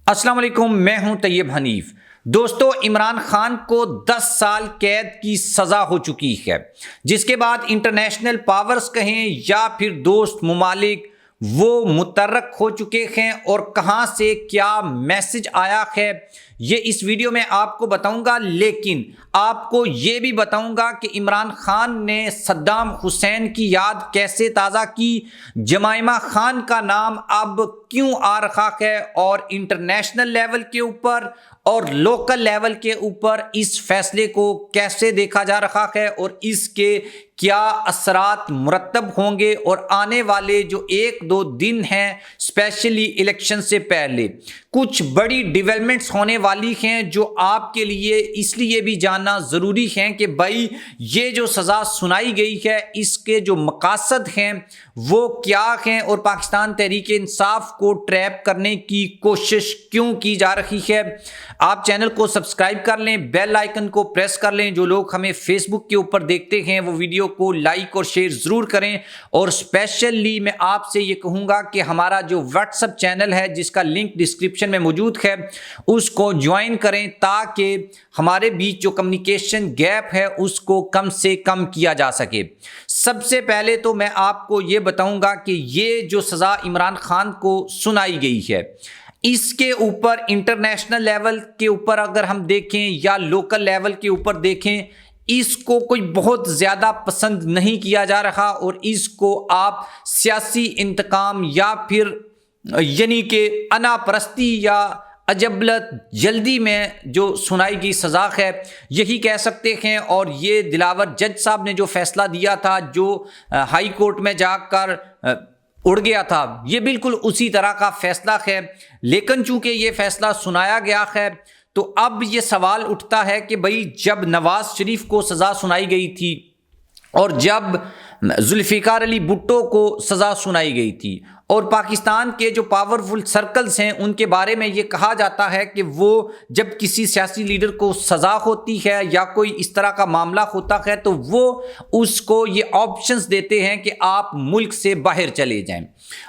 السلام علیکم، میں ہوں طیب حنیف۔ دوستو، عمران خان کو 10 سال قید کی سزا ہو چکی ہے، جس کے بعد انٹرنیشنل پاورز کہیں یا پھر دوست ممالک وہ متحرک ہو چکے ہیں، اور کہاں سے کیا میسج آیا ہے یہ اس ویڈیو میں آپ کو بتاؤں گا۔ لیکن آپ کو یہ بھی بتاؤں گا کہ عمران خان نے صدام حسین کی یاد کیسے تازہ کی، جمائمہ خان کا نام اب کیوں آ رہا ہے، اور انٹرنیشنل لیول کے اوپر اور لوکل لیول کے اوپر اس فیصلے کو کیسے دیکھا جا رہا ہے، اور اس کے کیا اثرات مرتب ہوں گے، اور آنے والے جو 1-2 دن ہیں اسپیشلی الیکشن سے پہلے کچھ بڑی ڈیولپمنٹس ہونے والی ہیں جو آپ کے لیے اس لیے بھی جاننا ضروری ہے کہ بھائی یہ جو سزا سنائی گئی ہے اس کے جو مقاصد ہیں وہ کیا ہیں، اور پاکستان تحریک انصاف کو ٹریپ کرنے کی کوشش کیوں کی جا رہی ہے۔ آپ چینل کو سبسکرائب کر لیں، بیل آئیکن کو پریس کر لیں۔ جو لوگ ہمیں فیس بک کے اوپر دیکھتے ہیں وہ ویڈیو کو لائک اور شیئر ضرور کریں، اور اسپیشلی میں آپ سے یہ کہوں گا کہ ہمارا جو واٹس ایپ چینل ہے جس کا لنک ڈسکرپشن میں موجود ہے اس کو جوائن کریں، تاکہ ہمارے بیچ جو کمیونیکیشن گیپ ہے اس کو کم سے کم کیا جا سکے۔ سب سے پہلے تو میں آپ کو یہ بتاؤں گا کہ یہ جو سزا عمران خان کو سنائی گئی ہے اس کے اوپر انٹرنیشنل لیول کے اوپر اگر ہم دیکھیں یا لوکل لیول کے اوپر دیکھیں، اس کو کوئی بہت زیادہ پسند نہیں کیا جا رہا، اور اس کو آپ سیاسی انتقام یا پھر یعنی کہ انا پرستی یا عجبلت جلدی میں جو سنائی گئی سزا ہے یہی کہہ سکتے ہیں۔ اور یہ دلاور جج صاحب نے جو فیصلہ دیا تھا، جو ہائی کورٹ میں جا کر اڑ گیا تھا، یہ بالکل اسی طرح کا فیصلہ ہے۔ لیکن چونکہ یہ فیصلہ سنایا گیا ہے تو اب یہ سوال اٹھتا ہے کہ بھئی جب نواز شریف کو سزا سنائی گئی تھی اور جب ذوالفقار علی بھٹو کو سزا سنائی گئی تھی، اور پاکستان کے جو پاورفل سرکلز ہیں ان کے بارے میں یہ کہا جاتا ہے کہ وہ جب کسی سیاسی لیڈر کو سزا ہوتی ہے یا کوئی اس طرح کا معاملہ ہوتا ہے تو وہ اس کو یہ آپشنز دیتے ہیں کہ آپ ملک سے باہر چلے جائیں۔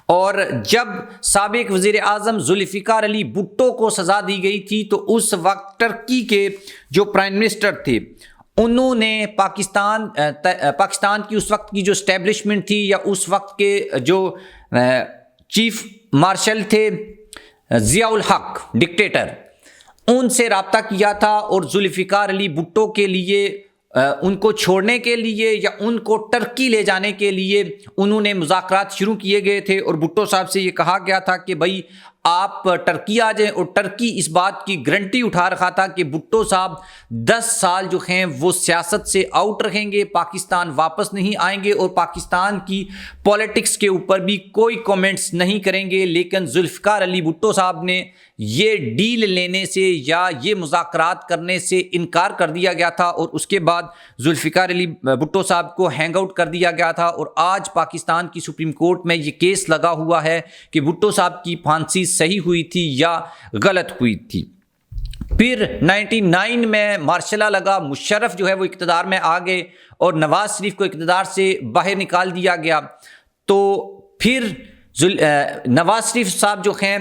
اور جب سابق وزیر اعظم ذوالفقار علی بھٹو کو سزا دی گئی تھی تو اس وقت ٹرکی کے جو پرائم منسٹر تھے انہوں نے پاکستان کی اس وقت کی جو اسٹیبلشمنٹ تھی یا اس وقت کے جو چیف مارشل تھے ضیاء الحق ڈکٹیٹر، ان سے رابطہ کیا تھا، اور ذوالفقار علی بھٹو کے لیے ان کو چھوڑنے کے لیے یا ان کو ٹرکی لے جانے کے لیے انہوں نے مذاکرات شروع کیے گئے تھے، اور بھٹو صاحب سے یہ کہا گیا تھا کہ بھائی آپ ٹرکی آ جائیں، اور ٹرکی اس بات کی گارنٹی اٹھا رکھا تھا کہ بھٹو صاحب 10 سال جو ہیں وہ سیاست سے آؤٹ رہیں گے، پاکستان واپس نہیں آئیں گے، اور پاکستان کی پولیٹکس کے اوپر بھی کوئی کومنٹس نہیں کریں گے۔ لیکن ذوالفقار علی بھٹو صاحب نے یہ ڈیل لینے سے یا یہ مذاکرات کرنے سے انکار کر دیا گیا تھا، اور اس کے بعد ذوالفقار علی بھٹو صاحب کو ہینگ آؤٹ کر دیا گیا تھا، اور آج پاکستان کی سپریم کورٹ میں یہ کیس لگا ہوا ہے کہ بھٹو صاحب کی پھانسی صحیح ہوئی تھی یا غلط ہوئی تھی۔ پھر 99 میں مارشلہ لگا، مشرف جو ہے وہ اقتدار میں آ گئے اور نواز شریف کو اقتدار سے باہر نکال دیا گیا، تو پھر نواز شریف صاحب جو ہیں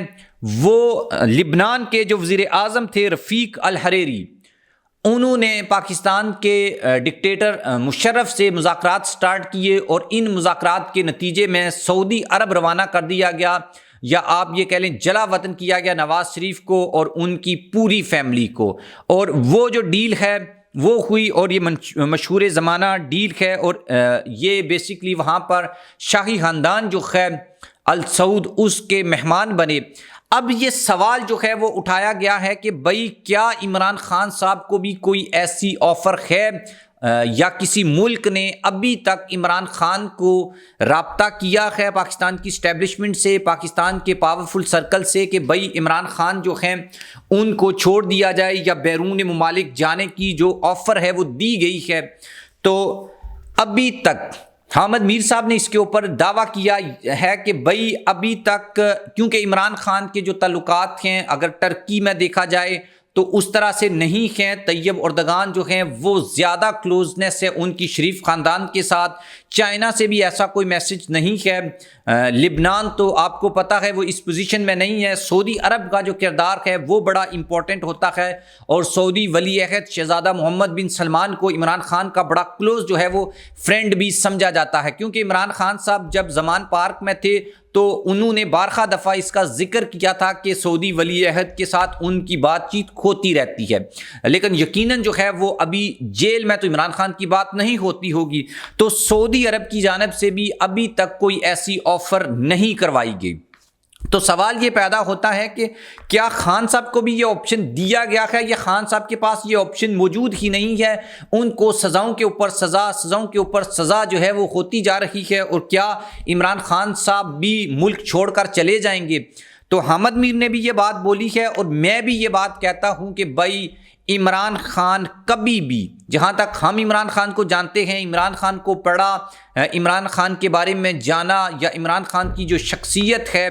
وہ لبنان کے جو وزیر اعظم تھے رفیق الحریری، انہوں نے پاکستان کے ڈکٹیٹر مشرف سے مذاکرات سٹارٹ کیے، اور ان مذاکرات کے نتیجے میں سعودی عرب روانہ کر دیا گیا، یا آپ یہ کہہ لیں جلا وطن کیا گیا نواز شریف کو اور ان کی پوری فیملی کو، اور وہ جو ڈیل ہے وہ ہوئی، اور یہ مشہور زمانہ ڈیل ہے، اور یہ بیسیکلی وہاں پر شاہی خاندان جو ہے السعود اس کے مہمان بنے۔ اب یہ سوال جو ہے وہ اٹھایا گیا ہے کہ بھئی کیا عمران خان صاحب کو بھی کوئی ایسی آفر ہے یا کسی ملک نے ابھی تک عمران خان کو رابطہ کیا ہے پاکستان کی اسٹیبلشمنٹ سے، پاکستان کے پاورفل سرکل سے، کہ بھئی عمران خان جو ہیں ان کو چھوڑ دیا جائے یا بیرون ممالک جانے کی جو آفر ہے وہ دی گئی ہے۔ تو ابھی تک حامد میر صاحب نے اس کے اوپر دعویٰ کیا ہے کہ بھئی ابھی تک کیونکہ عمران خان کے جو تعلقات ہیں اگر ٹرکی میں دیکھا جائے تو اس طرح سے نہیں ہیں. طیب اردگان جو ہیں وہ زیادہ کلوزنس ہے ان کی شریف خاندان کے ساتھ. چائنا سے بھی ایسا کوئی میسج نہیں ہے. لبنان تو آپ کو پتہ ہے وہ اس پوزیشن میں نہیں ہے. سعودی عرب کا جو کردار ہے وہ بڑا امپورٹنٹ ہوتا ہے اور سعودی ولی عہد شہزادہ محمد بن سلمان کو عمران خان کا بڑا کلوز جو ہے وہ فرینڈ بھی سمجھا جاتا ہے, کیونکہ عمران خان صاحب جب زمان پارک میں تھے تو انہوں نے بارہا دفعہ اس کا ذکر کیا تھا کہ سعودی ولی عہد کے ساتھ ان کی بات چیت ہوتی رہتی ہے, لیکن یقیناً جو ہے وہ ابھی جیل میں تو عمران خان کی بات نہیں ہوتی ہوگی. تو سعودی عرب کی جانب سے بھی ابھی تک کوئی ایسی آفر نہیں کروائی گئی. تو سوال یہ پیدا ہوتا ہے کہ کیا خان صاحب کو بھی یہ آپشن دیا گیا ہے یا خان صاحب کے پاس یہ آپشن موجود ہی نہیں ہے؟ ان کو سزاؤں کے اوپر سزا جو ہے وہ ہوتی جا رہی ہے, اور کیا عمران خان صاحب بھی ملک چھوڑ کر چلے جائیں گے؟ تو حامد میر نے بھی یہ بات بولی ہے, اور میں بھی یہ بات کہتا ہوں کہ بھائی عمران خان کبھی بھی, جہاں تک ہم عمران خان کو جانتے ہیں, عمران خان کو پڑھا, عمران خان کے بارے میں جانا, یا عمران خان کی جو شخصیت ہے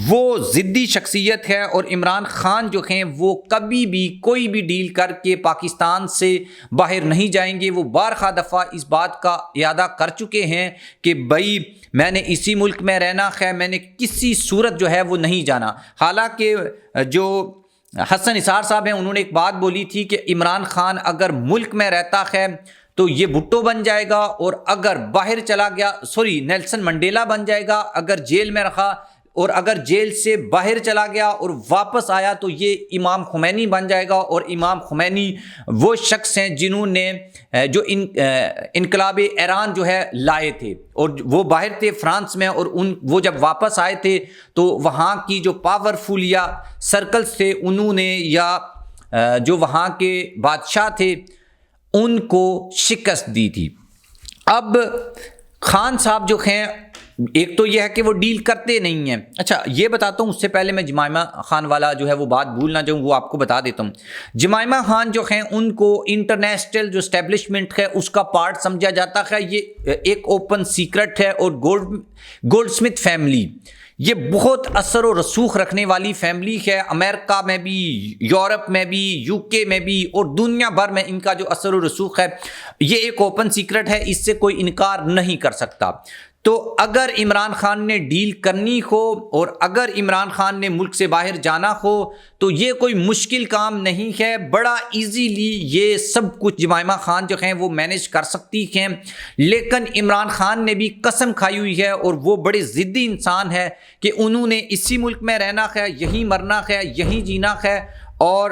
وہ ضدی شخصیت ہے, اور عمران خان جو ہیں وہ کبھی بھی کوئی بھی ڈیل کر کے پاکستان سے باہر نہیں جائیں گے. وہ بارہا دفعہ اس بات کا اعادہ کر چکے ہیں کہ بھائی میں نے اسی ملک میں رہنا ہے, میں نے کسی صورت جو ہے وہ نہیں جانا. حالانکہ جو حسن نثار صاحب ہیں انہوں نے ایک بات بولی تھی کہ عمران خان اگر ملک میں رہتا ہے تو یہ بھٹو بن جائے گا, اور اگر باہر چلا گیا نیلسن منڈیلا بن جائے گا اگر جیل میں رہا, اور اگر جیل سے باہر چلا گیا اور واپس آیا تو یہ امام خمینی بن جائے گا. اور امام خمینی وہ شخص ہیں جنہوں نے جو انقلاب ایران جو ہے لائے تھے, اور وہ باہر تھے فرانس میں, اور وہ جب واپس آئے تھے تو وہاں کی جو پاورفل یا سرکلز تھے انہوں نے, یا جو وہاں کے بادشاہ تھے ان کو شکست دی تھی. اب خان صاحب جو ہیں ایک تو یہ ہے کہ وہ ڈیل کرتے نہیں ہیں. اچھا یہ بتاتا ہوں, اس سے پہلے میں جمائمہ خان والا جو ہے وہ بات بھول نہ جاؤں, وہ آپ کو بتا دیتا ہوں. جمائمہ خان جو ہیں ان کو انٹرنیشنل جو اسٹیبلشمنٹ ہے اس کا پارٹ سمجھا جاتا ہے. یہ ایک اوپن سیکرٹ ہے, اور گولڈ سمتھ فیملی یہ بہت اثر و رسوخ رکھنے والی فیملی ہے. امریکہ میں بھی, یورپ میں بھی, یو کے میں بھی, اور دنیا بھر میں ان کا جو اثر و رسوخ ہے یہ ایک اوپن سیکرٹ ہے, اس سے کوئی انکار نہیں کر سکتا. تو اگر عمران خان نے ڈیل کرنی ہو اور اگر عمران خان نے ملک سے باہر جانا ہو تو یہ کوئی مشکل کام نہیں ہے, بڑا ایزیلی یہ سب کچھ جمائمہ خان جو ہیں وہ مینیج کر سکتی ہیں. لیکن عمران خان نے بھی قسم کھائی ہوئی ہے, اور وہ بڑے ضدی انسان ہے کہ انہوں نے اسی ملک میں رہنا ہے, یہیں مرنا ہے, یہیں جینا ہے, اور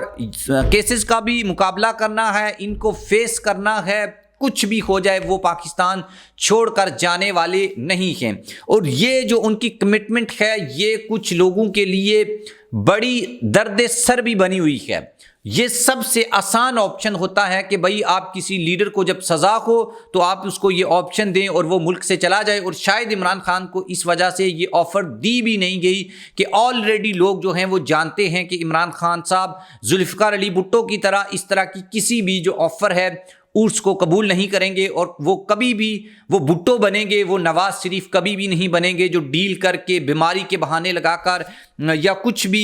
کیسز کا بھی مقابلہ کرنا ہے, ان کو فیس کرنا ہے. کچھ بھی ہو جائے وہ پاکستان چھوڑ کر جانے والے نہیں ہیں. اور یہ جو ان کی کمٹمنٹ ہے یہ کچھ لوگوں کے لیے بڑی درد سر بھی بنی ہوئی ہے. یہ سب سے آسان آپشن ہوتا ہے کہ بھائی آپ کسی لیڈر کو جب سزا ہو تو آپ اس کو یہ آپشن دیں اور وہ ملک سے چلا جائے. اور شاید عمران خان کو اس وجہ سے یہ آفر دی بھی نہیں گئی کہ آلریڈی لوگ جو ہیں وہ جانتے ہیں کہ عمران خان صاحب ذوالفقار علی بھٹو کی طرح اس طرح کی کسی بھی جو آفر ہے اس کو قبول نہیں کریں گے, اور وہ کبھی بھی وہ بھٹو بنیں گے, وہ نواز شریف کبھی بھی نہیں بنیں گے جو ڈیل کر کے بیماری کے بہانے لگا کر یا کچھ بھی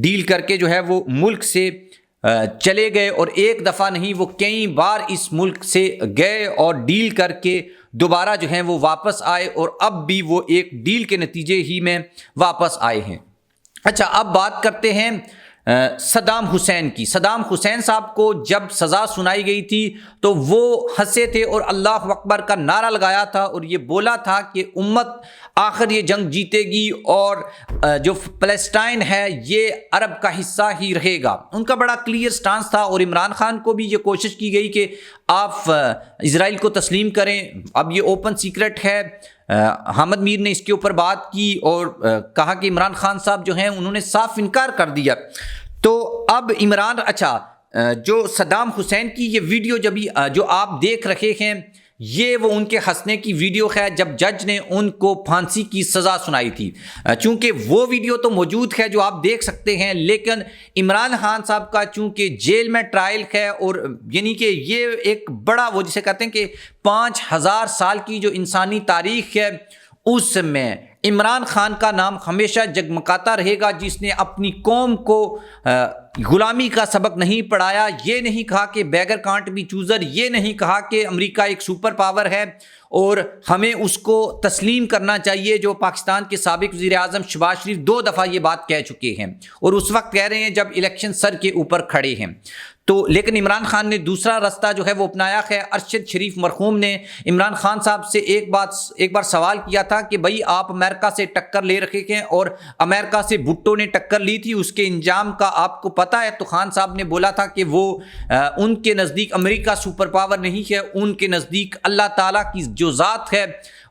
ڈیل کر کے جو ہے وہ ملک سے چلے گئے. اور ایک دفعہ نہیں وہ کئی بار اس ملک سے گئے اور ڈیل کر کے دوبارہ جو ہیں وہ واپس آئے, اور اب بھی وہ ایک ڈیل کے نتیجے ہی میں واپس آئے ہیں. اچھا اب بات کرتے ہیں صدام حسین کی. صدام حسین صاحب کو جب سزا سنائی گئی تھی تو وہ ہنسے تھے اور اللہ اکبر کا نعرہ لگایا تھا, اور یہ بولا تھا کہ امت آخر یہ جنگ جیتے گی اور جو فلسطین ہے یہ عرب کا حصہ ہی رہے گا. ان کا بڑا کلیئر سٹانس تھا, اور عمران خان کو بھی یہ کوشش کی گئی کہ آپ اسرائیل کو تسلیم کریں. اب یہ اوپن سیکرٹ ہے, حامد میر نے اس کے اوپر بات کی اور کہا کہ عمران خان صاحب جو ہیں انہوں نے صاف انکار کر دیا. تو اب جو صدام حسین کی یہ ویڈیو جو آپ دیکھ رہے ہیں یہ وہ ان کے ہنسنے کی ویڈیو ہے جب جج نے ان کو پھانسی کی سزا سنائی تھی. چونکہ وہ ویڈیو تو موجود ہے جو آپ دیکھ سکتے ہیں, لیکن عمران خان صاحب کا چونکہ جیل میں ٹرائل ہے, اور یعنی کہ یہ ایک بڑا وہ جسے کہتے ہیں کہ 5000 سال کی جو انسانی تاریخ ہے اس میں عمران خان کا نام ہمیشہ جگمگاتا رہے گا, جس نے اپنی قوم کو غلامی کا سبق نہیں پڑھایا، یہ نہیں کہا کہ بیگر کانٹ بی چوزر، یہ نہیں کہا کہ امریکہ ایک سپر پاور ہے اور ہمیں اس کو تسلیم کرنا چاہیے، جو پاکستان کے سابق وزیر اعظم شہباز شریف 2 دفعہ یہ بات کہہ چکے ہیں اور اس وقت کہہ رہے ہیں جب الیکشن سر کے اوپر کھڑے ہیں۔ تو لیکن عمران خان نے دوسرا راستہ جو ہے وہ اپنایا ہے۔ ارشد شریف مرحوم نے عمران خان صاحب سے ایک بار سوال کیا تھا کہ بھائی آپ امریکہ سے ٹکر لے رکھے ہیں اور امریکہ سے بھٹو نے ٹکر لی تھی، اس کے انجام کا آپ کو پتہ ہے؟ تو خان صاحب نے بولا تھا کہ وہ ان کے نزدیک امریکہ سپر پاور نہیں ہے، ان کے نزدیک اللہ تعالیٰ کی جو ذات ہے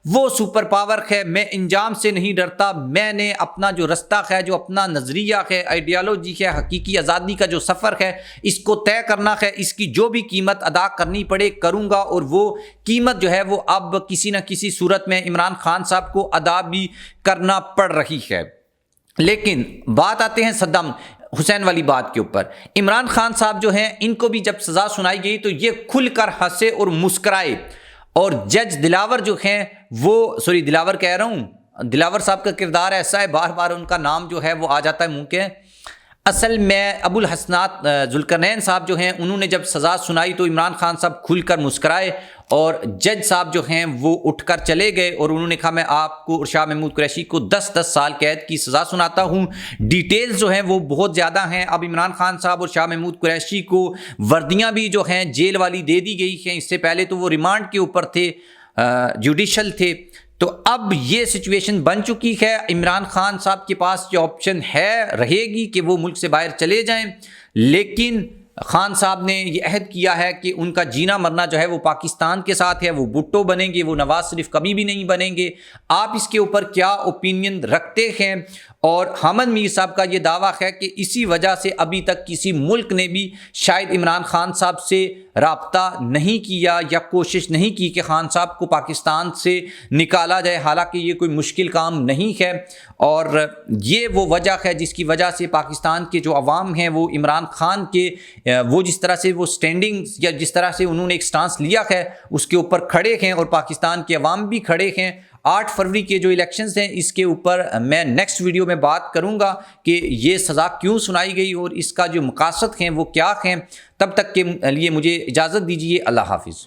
وہ سپر پاور ہے، میں انجام سے نہیں ڈرتا، میں نے اپنا جو رستہ ہے، جو اپنا نظریہ ہے، آئیڈیالوجی ہے، حقیقی آزادی کا جو سفر ہے اس کو طے کرنا ہے، اس کی جو بھی قیمت ادا کرنی پڑے کروں گا، اور وہ قیمت جو ہے وہ اب کسی نہ کسی صورت میں عمران خان صاحب کو ادا بھی کرنا پڑ رہی ہے۔ لیکن بات آتے ہیں صدام حسین والی بات کے اوپر۔ عمران خان صاحب جو ہیں ان کو بھی جب سزا سنائی گئی تو یہ کھل کر ہنسے اور مسکرائے، اور جج دلاور جو ہیں وہ دلاور کہہ رہا ہوں، دلاور صاحب کا کردار ایسا ہے بار بار ان کا نام جو ہے وہ آ جاتا ہے منہ کے، اصل میں ابو الحسنات ذوالقرنین صاحب جو ہیں انہوں نے جب سزا سنائی تو عمران خان صاحب کھل کر مسکرائے، اور جج صاحب جو ہیں وہ اٹھ کر چلے گئے اور انہوں نے کہا میں آپ کو اور شاہ محمود قریشی کو 10 سال قید کی سزا سناتا ہوں۔ ڈیٹیلز جو ہیں وہ بہت زیادہ ہیں۔ اب عمران خان صاحب اور شاہ محمود قریشی کو وردیاں بھی جو ہیں جیل والی دے دی گئی ہیں، اس سے پہلے تو وہ ریمانڈ کے اوپر تھے، جوڈیشل تھے۔ تو اب یہ سچویشن بن چکی ہے، عمران خان صاحب کے پاس یہ آپشن ہے رہے گی کہ وہ ملک سے باہر چلے جائیں، لیکن خان صاحب نے یہ عہد کیا ہے کہ ان کا جینا مرنا جو ہے وہ پاکستان کے ساتھ ہے، وہ بھٹو بنیں گے، وہ نواز شریف کبھی بھی نہیں بنیں گے۔ آپ اس کے اوپر کیا اوپینین رکھتے ہیں؟ اور حامد میر صاحب کا یہ دعویٰ ہے کہ اسی وجہ سے ابھی تک کسی ملک نے بھی شاید عمران خان صاحب سے رابطہ نہیں کیا یا کوشش نہیں کی کہ خان صاحب کو پاکستان سے نکالا جائے، حالانکہ یہ کوئی مشکل کام نہیں ہے، اور یہ وہ وجہ ہے جس کی وجہ سے پاکستان کے جو عوام ہیں وہ عمران خان کے وہ جس طرح سے وہ سٹینڈنگ یا جس طرح سے انہوں نے ایک سٹانس لیا ہے اس کے اوپر کھڑے ہیں، اور پاکستان کے عوام بھی کھڑے ہیں۔ 8 فروری کے جو الیکشنز ہیں اس کے اوپر میں نیکسٹ ویڈیو میں بات کروں گا کہ یہ سزا کیوں سنائی گئی اور اس کا جو مقاصد ہیں وہ کیا ہیں۔ تب تک کے لیے مجھے اجازت دیجیے، اللہ حافظ۔